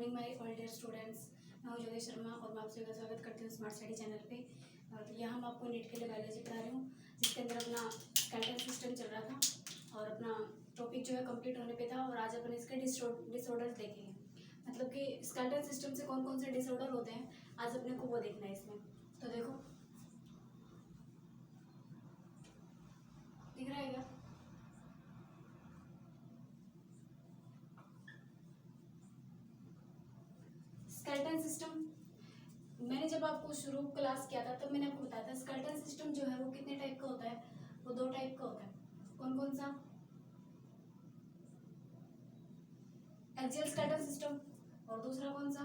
Morning my all dear students. मैं हूँ ज्योति शर्मा और मैं आप सभी का स्वागत करती हूँ स्मार्ट स्टडी चैनल पे। और यहाँ हम आपको नीट के लिए बायोलॉजी पढ़ा रही हूँ, जिसके अंदर अपना स्केलेटल सिस्टम चल रहा था और अपना टॉपिक जो है कंप्लीट होने पे था। और आज अपन इसके डिसऑर्डर्स देखेंगे, मतलब कि स्केलेटल सिस्टम से कौन कौन से डिसऑर्डर होते हैं, आज अपने को वो देखना है इसमें। तो देखो, दिख रहा है क्या? स्केलेटल सिस्टम मैंने जब आपको शुरू क्लास किया था तब मैंने आपको बताया था स्केलेटल सिस्टम जो है वो कितने टाइप का होता है, वो 2 टाइप का होता है। कौन कौन सा? एक्सियल स्केलेटल सिस्टम, और दूसरा कौन सा?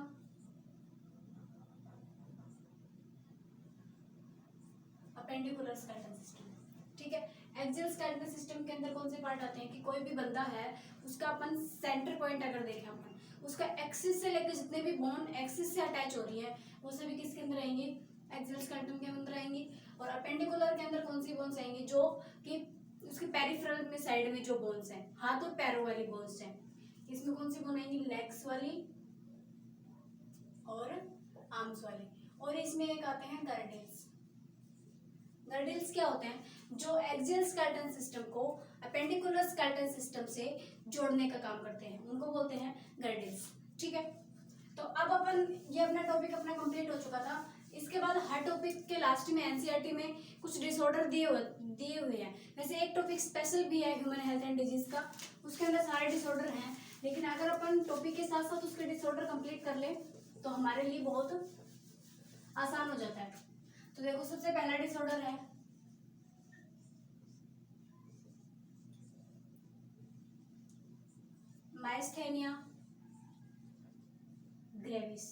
Appendicular skeletal system. ठीक है, एक्सियल स्केलेटल सिस्टम के अंदर कौन से पार्ट आते हैं कि कोई भी बंदा है उसका अपन सेंटर पॉइंट अगर देखें अपन, उसका एक्सिस से लेकर जितने भी बोन एक्सिस से अटैच हो रही है वो सभी किसके अंदर आएंगी? एक्सियल स्केलेटन के अंदर आएंगी। और अपेंडिकुलर के अंदर कौन सी बोन्स आएंगी? जो कि उसके पेरिफेरल में साइड में जो बोन्स हैं, हाथ और पैरों वाली बोन्स हैं, इसमें कौन सी बोन आएंगी? लेग्स वाली और आर्म्स वाली। और इसमें एक आते हैं गर्डल्स। गर्डल्स क्या होते हैं? जो एक्सियल स्केलेटन सिस्टम को अपेंडिकुलर स्केलेटन सिस्टम से जोड़ने का काम करते हैं, उनको बोलते हैं गर्डल्स। ठीक है, तो अब अपन ये अपना टॉपिक अपना कंप्लीट हो चुका था। इसके बाद हर टॉपिक के लास्ट में एनसीईआरटी में कुछ डिसऑर्डर दिए हुए हैं। वैसे एक टॉपिक स्पेशल भी है ह्यूमन हेल्थ एंड डिजीज का, उसके अंदर सारे डिसऑर्डर हैं, लेकिन अगर अपन टॉपिक के साथ साथ उसके डिसऑर्डर कंप्लीट कर ले तो हमारे लिए बहुत आसान हो जाता है। तो देखो, सबसे पहला डिसऑर्डर है माइस्थेनिया ग्रेविस।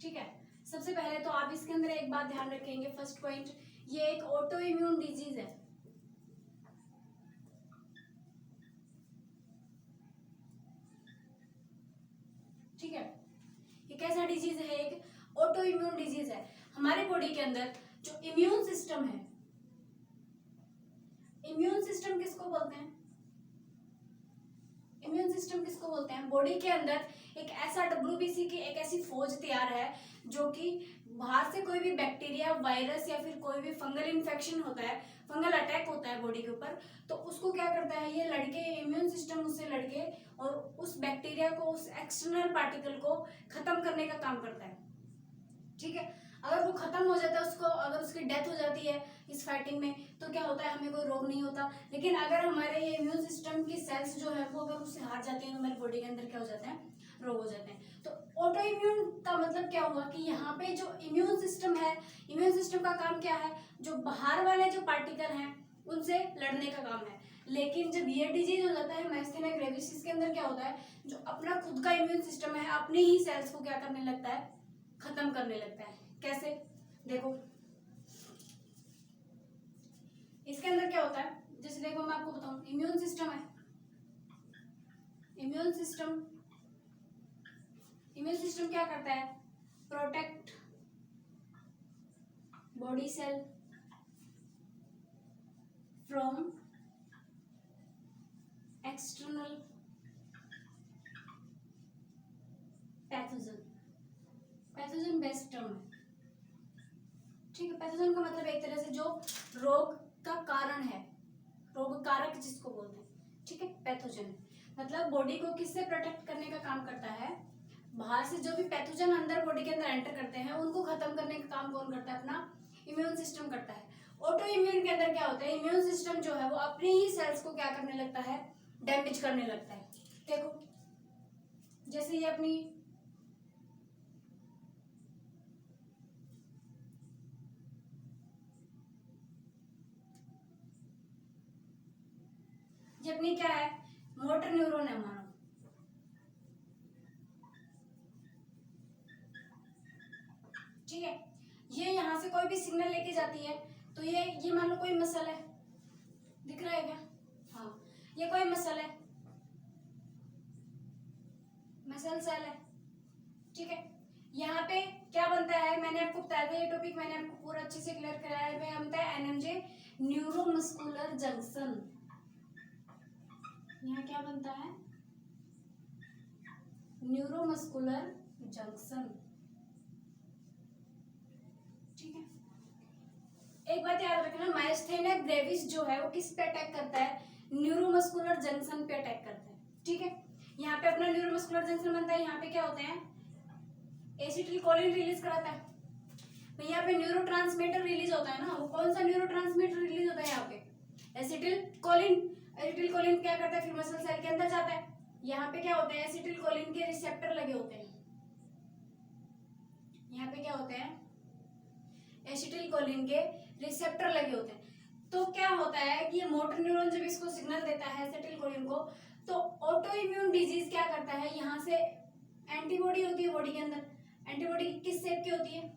ठीक है, सबसे पहले तो आप इसके अंदर एक बात ध्यान रखेंगे, फर्स्ट पॉइंट, ये एक ऑटो इम्यून डिजीज है। ठीक है, ये कैसा डिजीज है? एक ऑटो इम्यून डिजीज है। हमारे बॉडी के अंदर जो इम्यून सिस्टम है, इम्यून सिस्टम किसको बोलते हैं? इम्यून सिस्टम किसको बोलते हैं? बॉडी के अंदर एक ऐसा डब्ल्यूबीसी की एक ऐसी फौज तैयार है जो कि बाहर से कोई भी बैक्टीरिया, वायरस या फिर कोई भी फंगल इन्फेक्शन होता है, फंगल अटैक होता है बॉडी के ऊपर, तो उसको क्या करता है, ये लड़के इम्यून सिस्टम उससे लड़के और उस बैक्टीरिया को, उस एक्सटर्नल पार्टिकल को खत्म करने का काम करता है। ठीक है, अगर वो खत्म हो जाता है, उसको अगर उसकी डेथ हो जाती है इस फाइटिंग में, तो क्या होता है, हमें कोई रोग नहीं होता। लेकिन अगर हमारे ये इम्यून सिस्टम की सेल्स जो है वो अगर उससे हार जाती हैं तो हमारी बॉडी के अंदर क्या हो जाता है? रोग हो जाते हैं। तो ऑटो इम्यून का मतलब क्या हुआ कि यहाँ पे जो इम्यून सिस्टम है, इम्यून सिस्टम का काम क्या है? जो बाहर वाले जो पार्टिकल हैं उनसे लड़ने का काम है। लेकिन जब ये डिजीज हो जाता है माइस्थेनिया ग्रेविस, इसके अंदर क्या होता है, जो अपना खुद का इम्यून सिस्टम है अपनी ही सेल्स को क्या करने लगता है? खत्म करने लगता है। कैसे? देखो, इसके अंदर क्या होता है, जैसे देखो मैं आपको बताऊं, इम्यून सिस्टम है, इम्यून सिस्टम क्या करता है? Protect body cell from external pathogen. Pathogen best term है। ठीक है, पैथोजन का मतलब एक तरह से जो रोग का कारण है, रोग कारक जिसको बोलते हैं। ठीक है, पैथोजन मतलब बॉडी को किससे प्रोटेक्ट करने का काम करता है? बाहर से जो भी पैथोजन अंदर बॉडी के अंदर एंटर करते हैं उनको खत्म करने का काम कौन करता है? अपना इम्यून सिस्टम करता है। ऑटो इम्यून के अंदर क्या होता है? इम्यून सिस्टम जो है वो अपनी ही सेल्स को क्या करने लगता है? डैमेज करने लगता है। देखो, जैसे ये अपनी क्या है? मोटर न्यूरॉन है हमारा। ठीक है, ये यहाँ से कोई भी सिग्नल लेके जाती है, तो ये मान लो कोई मसल है, दिख रहा है क्या? हाँ, ये कोई मसल है, मसल सेल है। ठीक है, यहाँ पे क्या बनता है, मैंने आपको बताया था, ये टॉपिक मैंने आपको पूरा अच्छे से क्लियर कराया है। बनता है एनएमजे, न्यूरोमस्कुलर जंक्शन। यहाँ क्या बनता है? Neuromuscular junction. ठीक है, एक बात याद रखना, माइस्थेनिया ग्रेविस जो है वो किस पे अटैक करता है? न्यूरोमस्कुलर जंक्शन पे अटैक करता है। ठीक है, यहाँ पे अपना न्यूरोमस्कुलर जंक्शन बनता है, यहाँ पे क्या होते हैं? एसिटिलकोलिन रिलीज कराता है। तो यहाँ पे न्यूरोट्रांसमीटर रिलीज होता है ना, वो कौन सा न्यूरोट्रांसमीटर रिलीज होता है यहाँ पे? एसिटिलकोलिन। एसिटिलकोलिन क्या करता है फिर मसल सेल के अंदर जाता है। यहाँ पे क्या होता है? एसिटिलकोलिन के रिसेप्टर लगे होते हैं। यहाँ पे क्या होते हैं? एसिटिलकोलिन के रिसेप्टर लगे होते हैं। तो क्या होता है कि ये मोटर न्यूरॉन जब इसको सिग्नल देता है एसिटिलकोलिन को, तो ऑटो इम्यून डिजीज क्या करता है, यहाँ से एंटीबॉडी होती है बॉडी के अंदर। एंटीबॉडी किस शेप की होती है?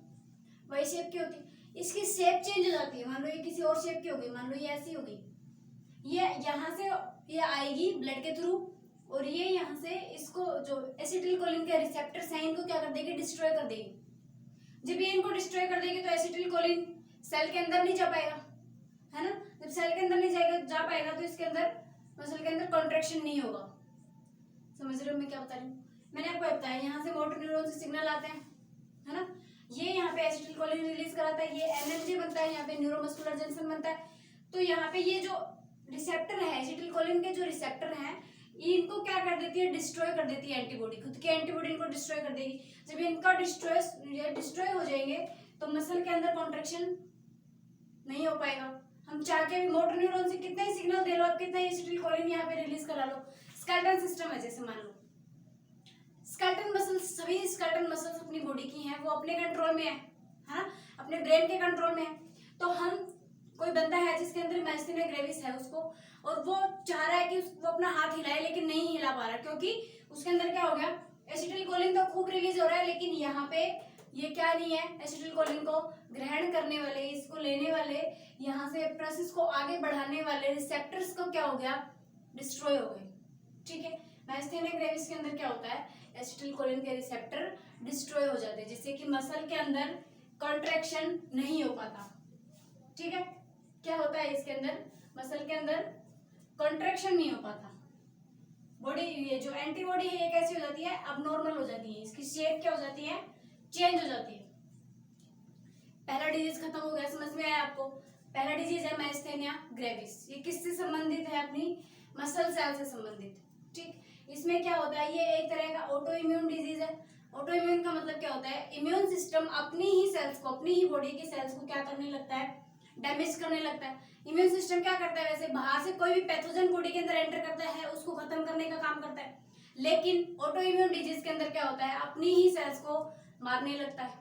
वही शेप की होती है। इसकी शेप चेंज हो जाती है, मान लो ये किसी और शेप की होगी, मान लो ये ऐसी होगी, ये यहाँ से ये आएगी ब्लड के थ्रू, और ये यहाँ से इसको जो एसिटिलकोलिन के रिसेप्टर्स हैं इनको क्या कर देगी? डिस्ट्रॉय कर देगी। जब ये इनको डिस्ट्रॉय कर देगी तो एसिटिलकोलिन सेल के अंदर नहीं जा पाएगा, है ना। जब सेल के अंदर नहीं जा पाएगा तो इसके अंदर मसल के अंदर कॉन्ट्रैक्शन नहीं होगा। समझ रहे हो मैं क्या बता रही हूँ? मैंने आपको बताया यहाँ से मोटर न्यूरॉन से सिग्नल आते हैं, है ना। ये यहाँ पे एसिटिलकोलिन रिलीज कराता है, ये एनएमजे बनता है, यहाँ पे न्यूरोमस्कुलर जंक्शन बनता है। तो यहाँ पे ये जो रिसेप्टर है, एसिटिलकोलिन के जो रिसेप्टर हैं, इनको क्या कर देती है? डिस्ट्रॉय कर देती है एंटीबॉडी, खुद की एंटीबॉडी इनको डिस्ट्रॉय कर देगी। जब इनका डिस्ट्रॉय हो जाएंगे तो मसल के अंदर कॉन्ट्रैक्शन नहीं हो पाएगा। हम चाह के भी मोटर न्यूरॉन से कितना ही सिग्नल दे लो आप, कितना ही एसिटिलकोलिन यहाँ पे रिलीज करा लो, स्केलेटन सिस्टम है जैसे मान लो, स्केलेटन मसल्स, सभी स्केलेटन मसल्स अपनी बॉडी की हैं, वो अपने कंट्रोल में है ना, अपने ब्रेन के कंट्रोल में है। तो हम कोई बंदा है जिसके अंदर माइस्थेनिया ग्रेविस है उसको, और वो चाह रहा है कि वो अपना हाथ हिलाए लेकिन नहीं हिला पा रहा, क्योंकि उसके अंदर क्या हो गया? एसिटिलकोलिन तो खूब रिलीज हो रहा है, लेकिन यहाँ पे ये क्या नहीं है? एसिटिलकोलिन को ग्रहण करने वाले, इसको लेने वाले, यहाँ से प्रोसेस को आगे बढ़ाने वाले रिसेप्टर्स को क्या हो गया? डिस्ट्रॉय हो गए। ठीक है, माइस्थेनिया ग्रेविस के अंदर क्या होता है? एसिटिलकोलिन के रिसेप्टर डिस्ट्रॉय हो जाते हैं, जिससे कि मसल के अंदर कॉन्ट्रैक्शन नहीं हो पाता। ठीक है, क्या होता है इसके अंदर? मसल के अंदर कॉन्ट्रैक्शन नहीं हो पाता। बॉडी, ये जो एंटीबॉडी है ये कैसी हो जाती है? अबनॉर्मल हो जाती है, इसकी शेप क्या हो जाती है? चेंज हो जाती है। पहला डिजीज खत्म हो गया, समझ में आया आपको? पहला डिजीज है माइस्थेनिया ग्रेविस। ये किससे संबंधित है? अपनी मसल सेल से संबंधित। ठीक, इसमें क्या होता है? ये एक तरह का ऑटो इम्यून डिजीज है। ऑटो इम्यून का मतलब क्या होता है? इम्यून सिस्टम अपनी ही सेल्स को, अपनी ही बॉडी की सेल्स को क्या करने लगता है? डैमेज करने लगता है। इम्यून सिस्टम क्या करता है? वैसे बाहर से कोई भी पैथोजन बॉडी के अंदर एंटर करता है उसको खत्म करने का काम करता है, लेकिन ऑटो इम्यून डिजीज के अंदर क्या होता है? अपनी ही सेल्स को मारने लगता है।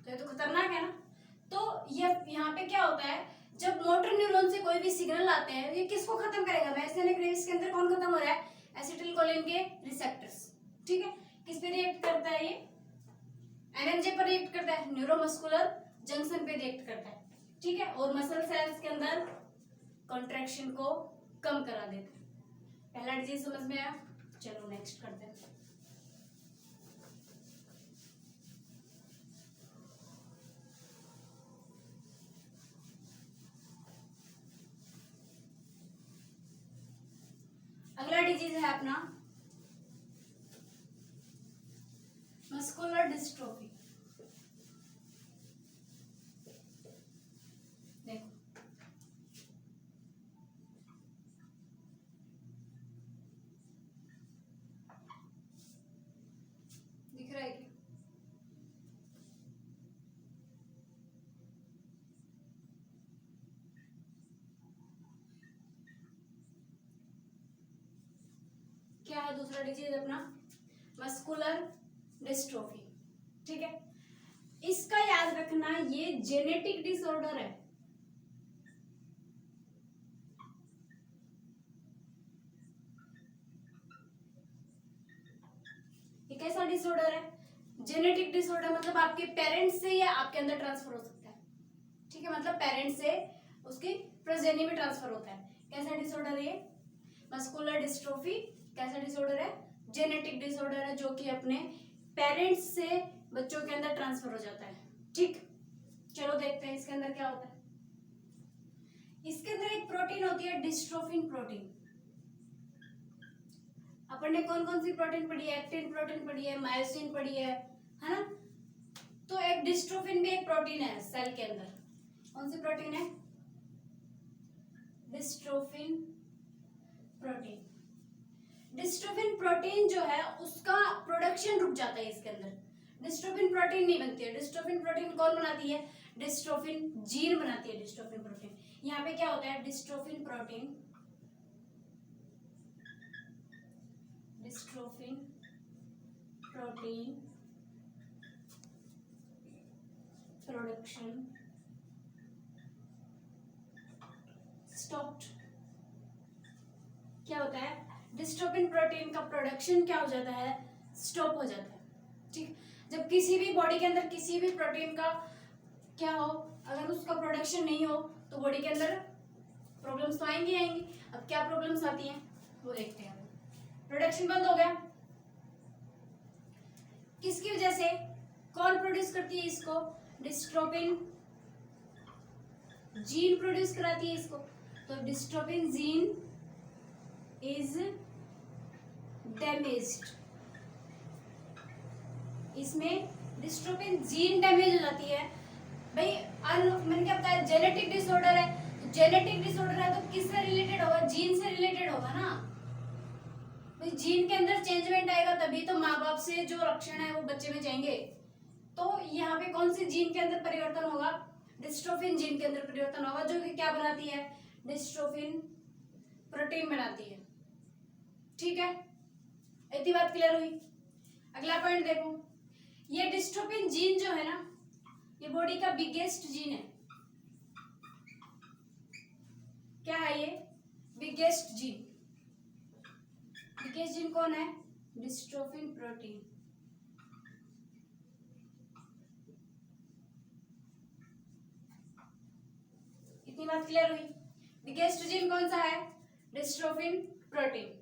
तो ये तो खतरनाक है ना। तो ये यहाँ पे क्या होता है? जब मोटर न्यूरॉन से कोई भी सिग्नल आते हैं, ये किसको खत्म करेगा? माइस्थेनिया ग्रेविस के अंदर कौन खत्म हो रहा है? एसिटिलकोलिन के रिसेप्टर्स। ठीक है, किस पे रिएक्ट करता है? ये एनएमजे पर रिएक्ट करता है, न्यूरोमस्कुलर जंक्शन पे रिएक्ट करता है। ठीक है, और मसल सेल्स के अंदर कॉन्ट्रैक्शन को कम करा देता है। पहला डिजीज समझ में आया? चलो नेक्स्ट करते हैं। अगला डिजीज है अपना मस्कुलर डिस्ट्रोफी। देखो, दिख रहा है क्या? क्या है दूसरा डिजीज अपना? Muscular dystrophy. ठीक है, इसका याद रखना, ये जेनेटिक डिसऑर्डर है। ये कैसा डिसऑर्डर है? जेनेटिक डिसऑर्डर मतलब आपके पेरेंट्स से या आपके अंदर ट्रांसफर हो सकता है। ठीक है, मतलब पेरेंट्स से उसकी प्रोजेनी में ट्रांसफर होता है। कैसा डिसऑर्डर है? मस्कुलर डिस्ट्रोफी कैसा डिसऑर्डर है? जेनेटिक डिसऑर्डर है, जो कि अपने पेरेंट्स से बच्चों के अंदर ट्रांसफर हो जाता है। ठीक, चलो देखते हैं इसके अंदर क्या होता है। इसके अंदर एक प्रोटीन होती है डिस्ट्रोफिन प्रोटीन। अपन ने कौन कौन सी प्रोटीन पढ़ी है? एक्टिन प्रोटीन पढ़ी है, मायोसिन पढ़ी है ना? तो एक डिस्ट्रोफिन भी एक प्रोटीन है सेल के अंदर। कौन सी प्रोटीन है? Dystrophin protein. डिस्ट्रोफिन प्रोटीन जो है उसका प्रोडक्शन रुक जाता है इसके अंदर, डिस्ट्रोफिन प्रोटीन नहीं बनती है। डिस्ट्रोफिन प्रोटीन कौन बनाती है? डिस्ट्रोफिन जीन बनाती है डिस्ट्रोफिन प्रोटीन। यहाँ पे क्या होता है? Dystrophin protein, dystrophin protein production stopped. क्या होता है? डिस्ट्रोफिन प्रोटीन का प्रोडक्शन क्या हो जाता है? स्टॉप हो जाता है। ठीक, जब किसी भी बॉडी के अंदर किसी भी प्रोटीन का क्या हो, अगर उसका प्रोडक्शन नहीं हो तो बॉडी के अंदर प्रॉब्लम्स तो आएंगी आएंगी। अब क्या प्रॉब्लम्स आती हैं वो देखते हैं। प्रोडक्शन बंद हो गया, किसकी वजह से? कौन प्रोड्यूस करती है इसको? डिस्ट्रोफिन जीन प्रोड्यूस कराती है इसको। तो डिस्ट्रोफिन जीन इज डैमेज्ड, इसमें डिस्ट्रोफिन जीन डैमेज हो जाती है। भाई मैंने क्या बताया? जेनेटिक डिसऑर्डर है, तो जेनेटिक डिसऑर्डर है तो किससे रिलेटेड होगा? जीन से रिलेटेड होगा ना। भाई जीन के अंदर चेंजमेंट आएगा तभी तो माँ बाप से जो लक्षण है वो बच्चे में जाएंगे। तो यहाँ पे कौन से जीन के अंदर परिवर्तन होगा? डिस्ट्रोफिन जीन के अंदर परिवर्तन होगा, जो कि क्या बनाती है? डिस्ट्रोफिन प्रोटीन बनाती है। ठीक है, इतनी बात क्लियर हुई। अगला पॉइंट देखो, ये डिस्ट्रोफिन जीन जो है ना, ये बॉडी का बिगेस्ट जीन है। क्या है ये? Biggest gene. बिगेस्ट जीन कौन है? Dystrophin protein. इतनी बात क्लियर हुई। बिगेस्ट जीन कौन सा है? Dystrophin protein.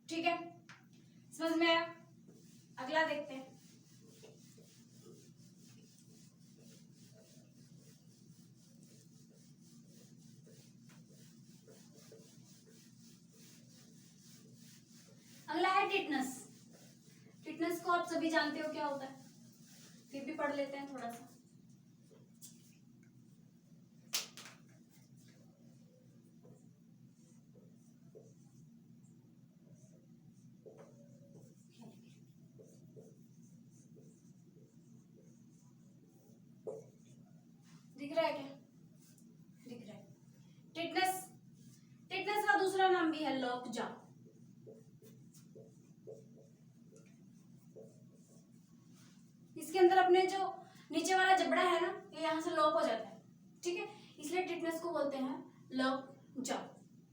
ठीक है, समझ में आया? अगला देखते हैं। अगला है टिटनस। टिटनस को आप सभी जानते हो क्या होता है, फिर भी पढ़ लेते हैं थोड़ा सा। दिख रहा है क्या? दिख रहा है। टिटनस, टिटनस का दूसरा नाम भी है लॉकजा। इसके अंदर अपने जो नीचे वाला जबड़ा है ना, ये यहाँ से लॉक हो जाता है। ठीक है, इसलिए टिटनस को बोलते हैं लॉकजा।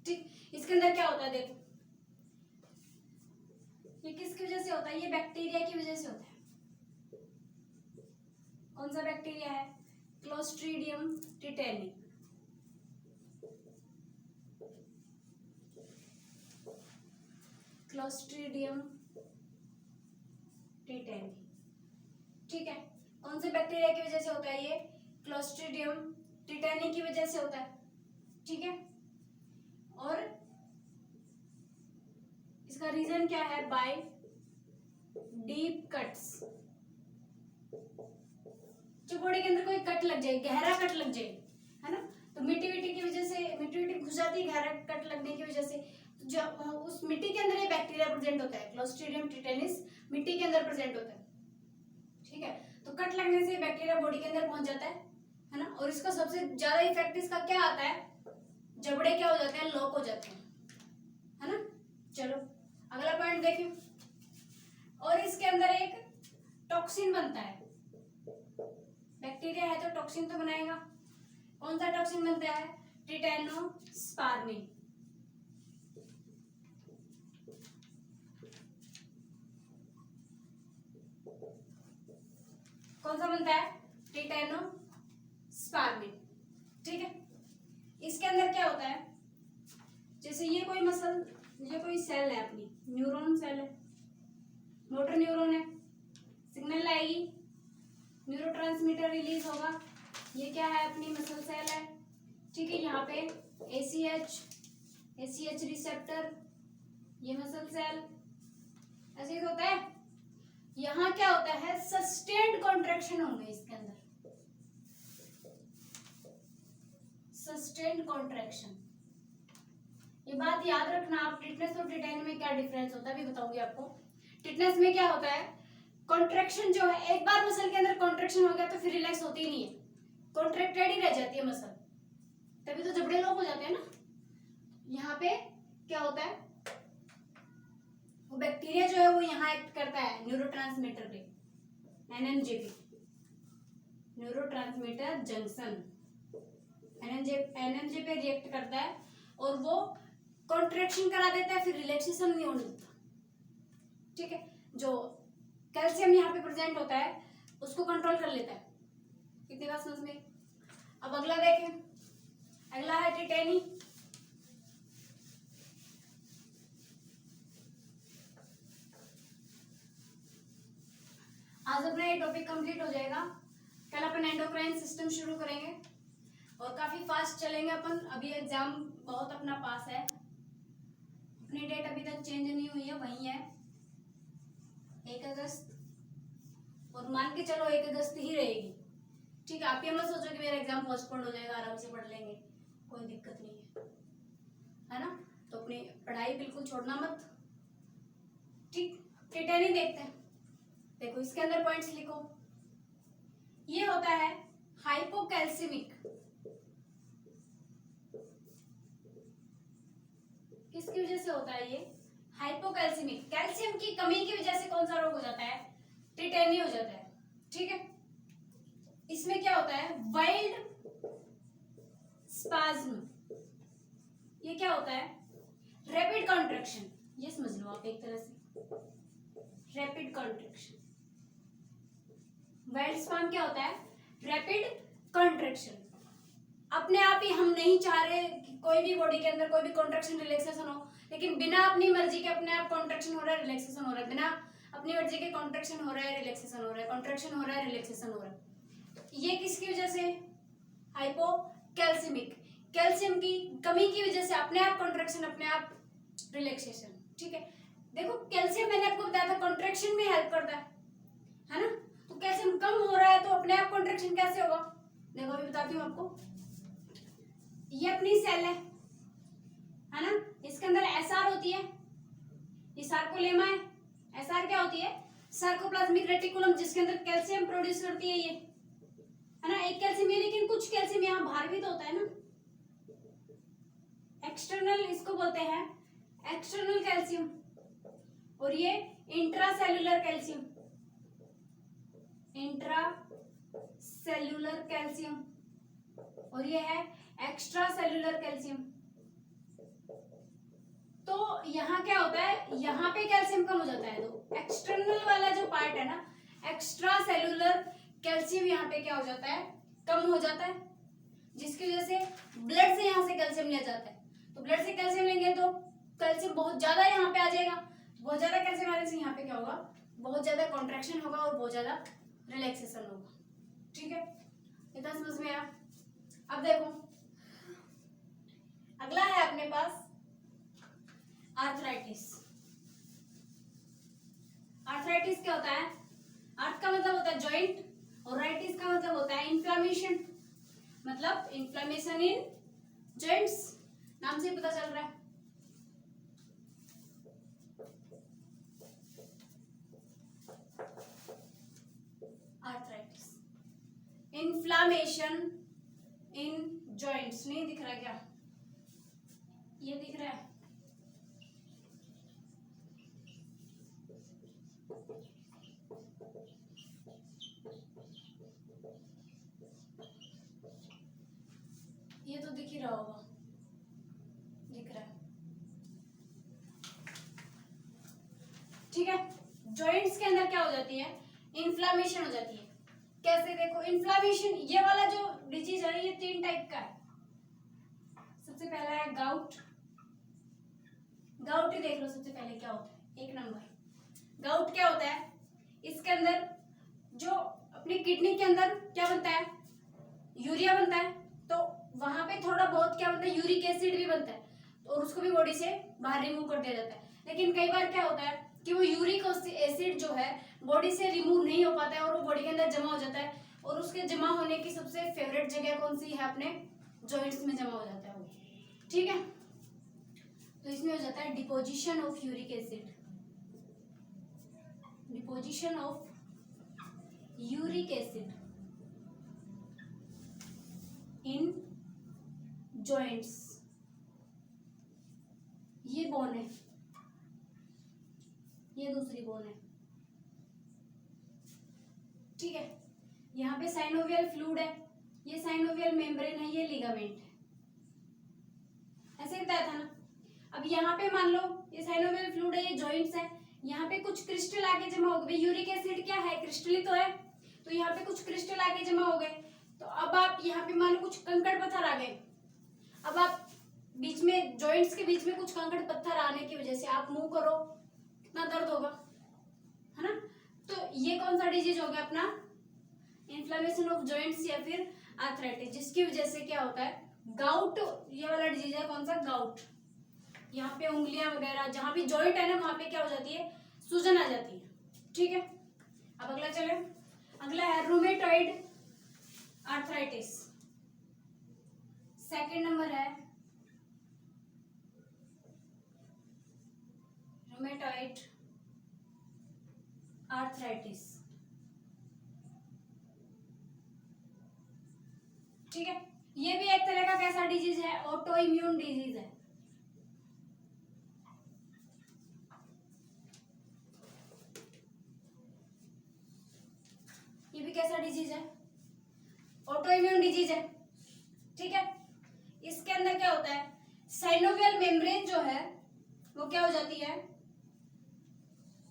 ठीक, इसके अंदर क्या होता है देखो, ये किसकी वजह से होता है? ये बैक्टीरिया की वजह से होता है। कौन सा बैक्टीरिया है? Clostridium tetani. Clostridium tetani. ठीक है, कौन से बैक्टीरिया की वजह से होता है? ये क्लोस्ट्रीडियम टिटेनी की वजह से होता है। ठीक है, और इसका रीजन क्या है? By deep cuts. जो बॉडी के अंदर कोई कट लग जाए, गहरा कट लग जाए, है ना, तो मिट्टी विट्टी की वजह से, मिट्टी विट्टी घुस जाती है गहरा कट लगने की वजह से, तो जो उस मिट्टी के अंदर ये बैक्टीरिया प्रेजेंट होता है। क्लोस्ट्रीडियम टिटेनिस मिट्टी के अंदर प्रेजेंट होता है। ठीक है, तो कट लगने से बैक्टीरिया बॉडी के अंदर पहुंच जाता है ना। और इसका सबसे ज्यादा इफेक्ट इसका क्या आता है? जबड़े क्या हो जाते हैं? लॉक हो जाते हैं, है ना। चलो अगला पॉइंट देखें। और इसके अंदर एक टॉक्सिन बनता है। बैक्टीरिया है तो टॉक्सिन तो बनाएगा। कौन सा टॉक्सिन बनता है? टिटेनोस्पार्मिन। कौन सा बनता है? टिटेनोस्पार्मिन। ठीक है, इसके अंदर क्या होता है? जैसे ये कोई मसल, ये कोई सेल है अपनी, न्यूरॉन सेल है, मोटर न्यूरॉन है, सिग्नल लाएगी, न्यूरोट्रांसमीटर रिलीज होगा। ये क्या है? अपनी मसल सेल है। ठीक है, यहाँ पे ACH रिसेप्टर, ये मसल सेल, ऐसे ही तो होता है। यहाँ क्या होता है, सस्टेन्ड कॉन्ट्रैक्शन होंगे इसके अंदर, सस्टेन्ड कॉन्ट्रैक्शन। ये बात याद रखना आप, टिटनेस और टिटेनियम में क्या डिफरेंस होता है भी बताऊंगी आपको। टिटनेस में क्या होता है, कॉन्ट्रैक्शन जो है, एक बार मसल के अंदर कॉन्ट्रैक्शन हो गया तो फिर रिलैक्स होती ही नहीं है, कॉन्ट्रैक्टेड ही रह जाती है मसल, तभी तो जबड़े लोग हो जाते हैं ना। यहाँ पे क्या होता है, वो बैक्टीरिया जो है वो यहाँ एक्ट करता है न्यूरोट्रांसमीटर पे, एनएमजे पे, न्यूरोट्रांसमीटर जंक्शन, एनएमजे पे रिएक्ट करता है और वो कॉन्ट्रैक्शन करा देता है, फिर रिलैक्सेशन नहीं होने देता। ठीक है, जो कैल्शियम यहाँ पे प्रेजेंट होता है उसको कंट्रोल कर लेता है। कितनी बात समझ में। अब अगला देखें, अगला है टिटेनी। आज अपना ये टॉपिक कंप्लीट हो जाएगा, कल अपन एंडोक्राइन सिस्टम शुरू करेंगे और काफी फास्ट चलेंगे अपन। अभी एग्जाम बहुत अपना पास है, अपनी डेट अभी तक चेंज नहीं हुई है, वही है 1 अगस्त, और मान के चलो 1 अगस्त ही रहेगी। ठीक है, आप ये मत सोचो कि मेरा एग्जाम पोस्टपोन हो जाएगा, आराम से पढ़ लेंगे, कोई दिक्कत नहीं है ना। तो अपनी पढ़ाई बिल्कुल छोड़ना मत। ठीक, टिटेनी देखते हैं। देखो इसके अंदर पॉइंट्स लिखो। ये होता है हाइपोकैल्सिमिक, किसकी वजह से होता है ये, हाइपोकैल्सिमिक, कैल्शियम की कमी की वजह से कौन सा रोग हो जाता है, टिटेनी हो जाता है। ठीक है, इसमें क्या होता है, वाइल्ड स्पाज्म, ये क्या होता है, रैपिड कॉन्ट्रैक्शन, ये समझ लो आप एक तरह से, रैपिड कॉन्ट्रैक्शन। वाइल्ड स्पाज्म क्या होता है, रैपिड कॉन्ट्रैक्शन। अपने आप ही हम नहीं चाह रहे कि कोई भी बॉडी के अंदर कोई भी कॉन्ट्रैक्शन रिलैक्सेशन हो, लेकिन बिना अपनी मर्जी के अपने आप कॉन्ट्रैक्शन हो रहा है, रिलैक्सेशन हो रहा है, बिना अपनी मर्जी के कॉन्ट्रैक्शन हो रहा है, रिलैक्सेशन हो रहा है, कॉन्ट्रैक्शन हो रहा है, रिलैक्सेशन हो रहा है। ये किसकी वजह से, हाइपोकैल्सिमिक, कैल्शियम की कमी की वजह से अपने आप कॉन्ट्रैक्शन, अपने आप रिलैक्सेशन। ठीक है, देखो कैल्शियम मैंने आपको बताया था कॉन्ट्रैक्शन में हेल्प करता है ना। तो कैल्शियम कम हो रहा है तो अपने आप कॉन्ट्रैक्शन कैसे होगा, देखो अभी बताती हूँ आपको। ये अपनी सेल है ना, इसके अंदर एसआर होती है, ये सार्कोलेमा है। एसआर क्या होती है, सार्कोप्लाज्मिक रेटिकुलम, जिसके अंदर कैल्शियम प्रोड्यूस करती है ये, है ना। एक कैल्शियम है, लेकिन कुछ कैल्शियम यहाँ बाहर भी तो होता है ना, एक्सटर्नल इसको बोलते हैं, एक्सटर्नल कैल्शियम, और ये इंट्रासेल्युलर कैल्शियम, इंट्रासेल्युलर कैल्शियम, और ये है एक्स्ट्रा सेल्युलर कैल्शियम। तो यहाँ क्या होता है, यहाँ पे कैल्शियम कम हो जाता है, तो एक्सटर्नल वाला जो पार्ट है ना, एक्स्ट्रा सेल्युलर कैल्शियम यहाँ पे क्या हो जाता है, कम हो जाता है, जिसकी वजह से ब्लड से यहाँ से कैल्शियम लिया जाता है। तो ब्लड से कैल्शियम लेंगे तो कैल्शियम बहुत ज्यादा यहाँ पे आ जाएगा, बहुत ज्यादा कैल्शियम आने से यहाँ पे क्या होगा, बहुत ज्यादा कॉन्ट्रैक्शन होगा और बहुत ज्यादा रिलैक्सेशन होगा। ठीक है, इतना समझ में आया। अब देखो अगला है अपने पास आर्थराइटिस। आर्थराइटिस क्या होता है, आर्थ का मतलब होता है जॉइंट, और राइटिस का मतलब होता है इन्फ्लामेशन, मतलब इन्फ्लामेशन इन जॉइंट्स, नाम से पता चल रहा है। आर्थराइटिस, इन्फ्लामेशन इन जॉइंट्स, नहीं दिख रहा क्या, ये दिख रहा है, ये तो दिख ही रहा होगा, दिख रहा है। ठीक है, जॉइंट्स के अंदर क्या हो जाती है, इन्फ्लामेशन हो जाती है। कैसे, देखो इन्फ्लामेशन, ये वाला जो डिजीज है ये 3 टाइप का है। सबसे पहला है गाउट, गाउट ही देख लो सबसे पहले क्या होता है, 1 नंबर। गाउट क्या होता है, इसके अंदर जो अपनी किडनी के अंदर क्या बनता है, यूरिया बनता है, तो वहां पे थोड़ा बहुत क्या बनता है, यूरिक एसिड भी बनता है, और उसको भी बॉडी से बाहर रिमूव कर दिया जाता है। लेकिन कई बार क्या होता है कि वो यूरिक एसिड जो है बॉडी से रिमूव नहीं हो पाता है और वो बॉडी के अंदर जमा हो जाता है, और उसके जमा होने की सबसे फेवरेट जगह कौन सी है, अपने जॉइंट्स में जमा हो जाता है वो। ठीक है, तो इसमें हो जाता है deposition of uric acid, deposition of uric acid in joints. ये बोन है, ये दूसरी बोन है। ठीक है, यहाँ पे साइनोवियल फ्लूइड है, ये साइनोवियल मेम्ब्रेन है, ये लिगामेंट है, ऐसे बताया था ना। अब यहाँ पे मान लो ये साइनोवियल फ्लूइड है, ये जॉइंट्स है, यहाँ पे कुछ क्रिस्टल आके जमा हो गए। यूरिक एसिड क्या है, क्रिस्टली तो है, तो यहाँ पे कुछ क्रिस्टल आके जमा हो गए। तो अब आप यहाँ पे मान लो कुछ कंकड़ पत्थर आ गए, अब आप बीच में जॉइंट्स के बीच में कुछ कंकड़ पत्थर आने की वजह से आप मूव करो, कितना दर्द होगा, है ना। तो ये कौन सा डिजीज हो गया अपना, इन्फ्लेमेशन ऑफ जॉइंट्स या फिर आर्थराइटिस, जिसकी वजह से क्या होता है, गाउट, ये वाला डिजीज है कौन सा, गाउट। यहाँ पे उंगलियां वगैरह जहां भी जॉइंट है ना, वहां पे क्या हो जाती है, सूजन आ जाती है। ठीक है, अब अगला चले, अगला है रूमेटॉइड आर्थराइटिस। सेकंड नंबर है रूमेटॉइड आर्थराइटिस। ठीक है, ये भी एक तरह का कैसा डिजीज है, ऑटो इम्यून डिजीज है। ये भी कैसा डिजीज है, ऑटो इम्यून डिजीज है। ठीक है, इसके अंदर क्या होता है, साइनोवियल मेम्ब्रेन जो है वो क्या हो जाती है,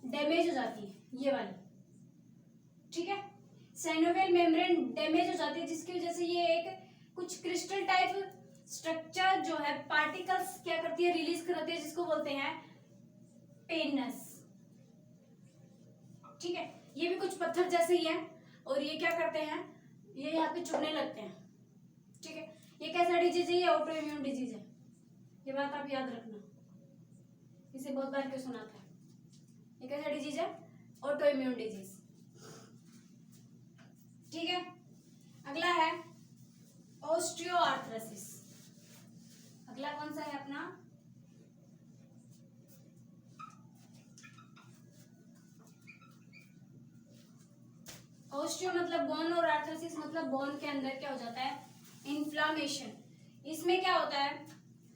डैमेज हो जाती है, ये वाली। ठीक है, साइनोवियल मेम्ब्रेन डैमेज हो जाती है, जिसकी वजह से ये एक कुछ क्रिस्टल टाइप स्ट्रक्चर जो है, पार्टिकल्स क्या करती है, रिलीज करती है, जिसको बोलते हैं पेनस। ठीक है, ये भी कुछ पत्थर जैसे ही है, और ये क्या करते हैं, ये यहाँ पे चुभने लगते हैं। ठीक है, ये कैसा डिजीज है, ये ऑटो इम्यून डिजीज है, ये बात आप याद रखना, इसे बहुत बार क्यों सुनाता है। ये कैसा डिजीज है, ऑटो इम्यून डिजीज। ठीक है, अगला है ऑस्टियोआर्थराइटिस। अगला कौन सा है अपना, ऑस्टियो मतलब बोन और आर्थराइटिस मतलब बोन के अंदर क्या हो जाता है, इन्फ्लामेशन। इसमें क्या होता है,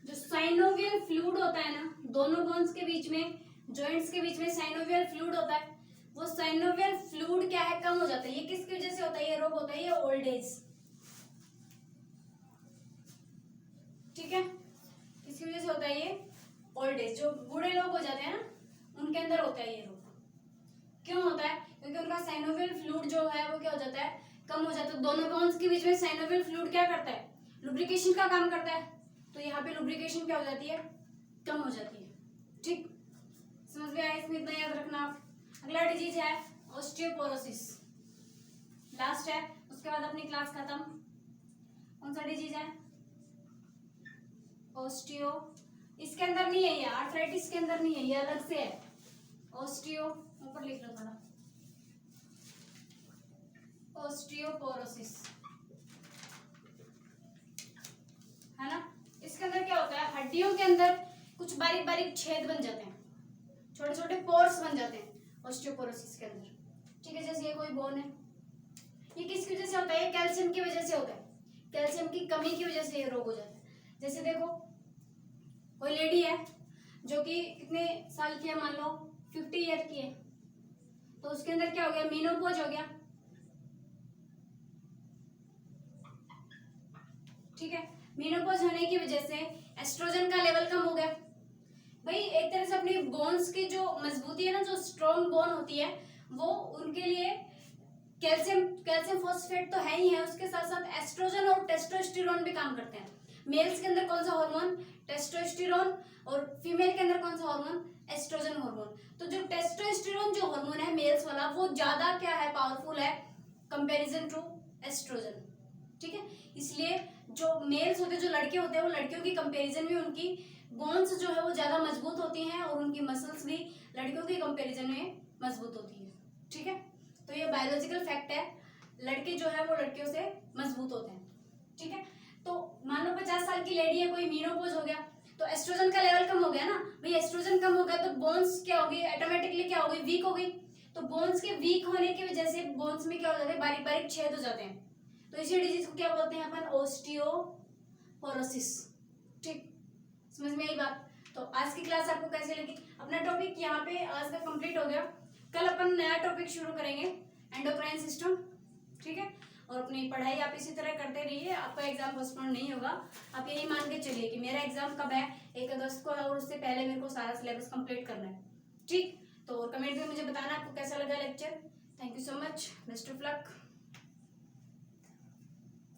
जो साइनोवियल फ्लूइड होता है ना, दोनों बोन्स के बीच में, जॉइंट्स के बीच में साइनोवियल फ्लूइड होता है, वो साइनोवियल फ्लूइड क्या है, कम हो जाता है। ये किसकी वजह से होता है, ये रोग होता है, ये ओल्ड एज। ठीक है, किसकी वजह से होता है, ये ओल्ड एज, जो बूढ़े लोग हो जाते हैं ना, उनके अंदर होता है ये रोग। क्यों होता है, क्योंकि उनका साइनोवियल फ्लूइड जो है वो क्या हो जाता है, कम हो जाता है। दोनों बोन्स के बीच में साइनोवियल फ्लूइड क्या करता है, लुब्रिकेशन का काम करता है, तो यहाँ पे लुब्रिकेशन क्या हो जाती है, कम हो जाती है। ठीक, समझ में आया, इसमें इतना याद रखना आप। अगला डिजीज है ऑस्टियोपोरोसिस, लास्ट है, उसके बाद अपनी क्लास खत्म। कौन सा डिजीज है, ऑस्टियो, इसके अंदर नहीं है, ये आर्थराइटिस के अंदर नहीं है, ये अलग से है। ऑस्टियो, ऊपर लिख लो थोड़ा, ऑस्टियोपोरोसिस, है ना। इसके अंदर क्या होता है, हड्डियों के अंदर कुछ बारीक बारीक छेद बन जाते हैं, छोटे छोटे पोर्स बन जाते हैं ऑस्टियोपोरोसिस के अंदर। ठीक है, जैसे ये कोई बोन है, ये किसकी वजह से होता है, कैल्शियम की वजह से होता है, कैल्शियम की कमी की वजह से ये रोग हो जाता है। जैसे देखो कोई लेडी है जो कि कितने साल की है, मान लो 50 ईयर की है, तो उसके अंदर क्या हो गया, मेनोपॉज हो गया। ठीक है, मेनोपॉज होने की वजह से एस्ट्रोजन का लेवल कम हो गया। भाई एक तरह से अपनी बोन्स की जो मजबूती है ना, जो स्ट्रॉन्ग बोन होती है, वो उनके लिए कैल्शियम फॉस्फेट तो है ही है, उसके साथ साथ एस्ट्रोजन और टेस्टोस्टेरोन भी काम करते हैं। मेल्स के अंदर कौन सा हार्मोन, टेस्टोस्टेरोन, और फीमेल के अंदर कौन सा हार्मोन, एस्ट्रोजन हार्मोन। तो जो टेस्टोस्टेरोन जो हार्मोन है मेल्स वाला, वो ज्यादा क्या है, पावरफुल है कंपैरिजन टू एस्ट्रोजन। ठीक है, इसलिए जो मेल्स होते हैं, जो लड़के होते हैं, वो लड़कियों की कंपैरिजन में उनकी बोन्स जो है वो ज्यादा मजबूत होती हैं और उनकी मसल्स भी लड़कियों के कंपैरिजन में मजबूत होती है। ठीक है, तो ये बायोलॉजिकल फैक्ट है, लड़के जो है वो लड़कियों से मजबूत होते हैं। ठीक है, तो मान लो 50 साल की लेडी है, कोई मीनोपॉज हो गया, तो एस्ट्रोजन का लेवल कम हो गया ना भाई, एस्ट्रोजन कम हो गया तो बोन्स क्या हो गई, ऑटोमेटिकली क्या हो गई, वीक हो गई। तो बोन्स के वीक होने की वजह से बोन्स में क्या हो जाते हैं, बारीक बारीक छेद हो जाते हैं, तो इसी डिजीज को क्या बोलते हैं अपन, ओस्टियोपोरोसिस। ठीक, समझ में आई बात। तो आज की क्लास आपको कैसे लगी, अपना टॉपिक यहाँ पे आज का कंप्लीट हो गया। कल अपन नया टॉपिक शुरू करेंगे, एंडोक्राइन सिस्टम। ठीक है, और अपनी पढ़ाई आप इसी तरह करते रहिए, आपका एग्जाम पोस्टपोन नहीं होगा। आप यही मान के चलिए कि मेरा एग्जाम कब है, 1 अगस्त को है, और उससे पहले मेरे को सारा सिलेबस कंप्लीट करना है। ठीक, तो कमेंट में मुझे बताना आपको कैसा लगा lecture. Thank you so much, best of luck.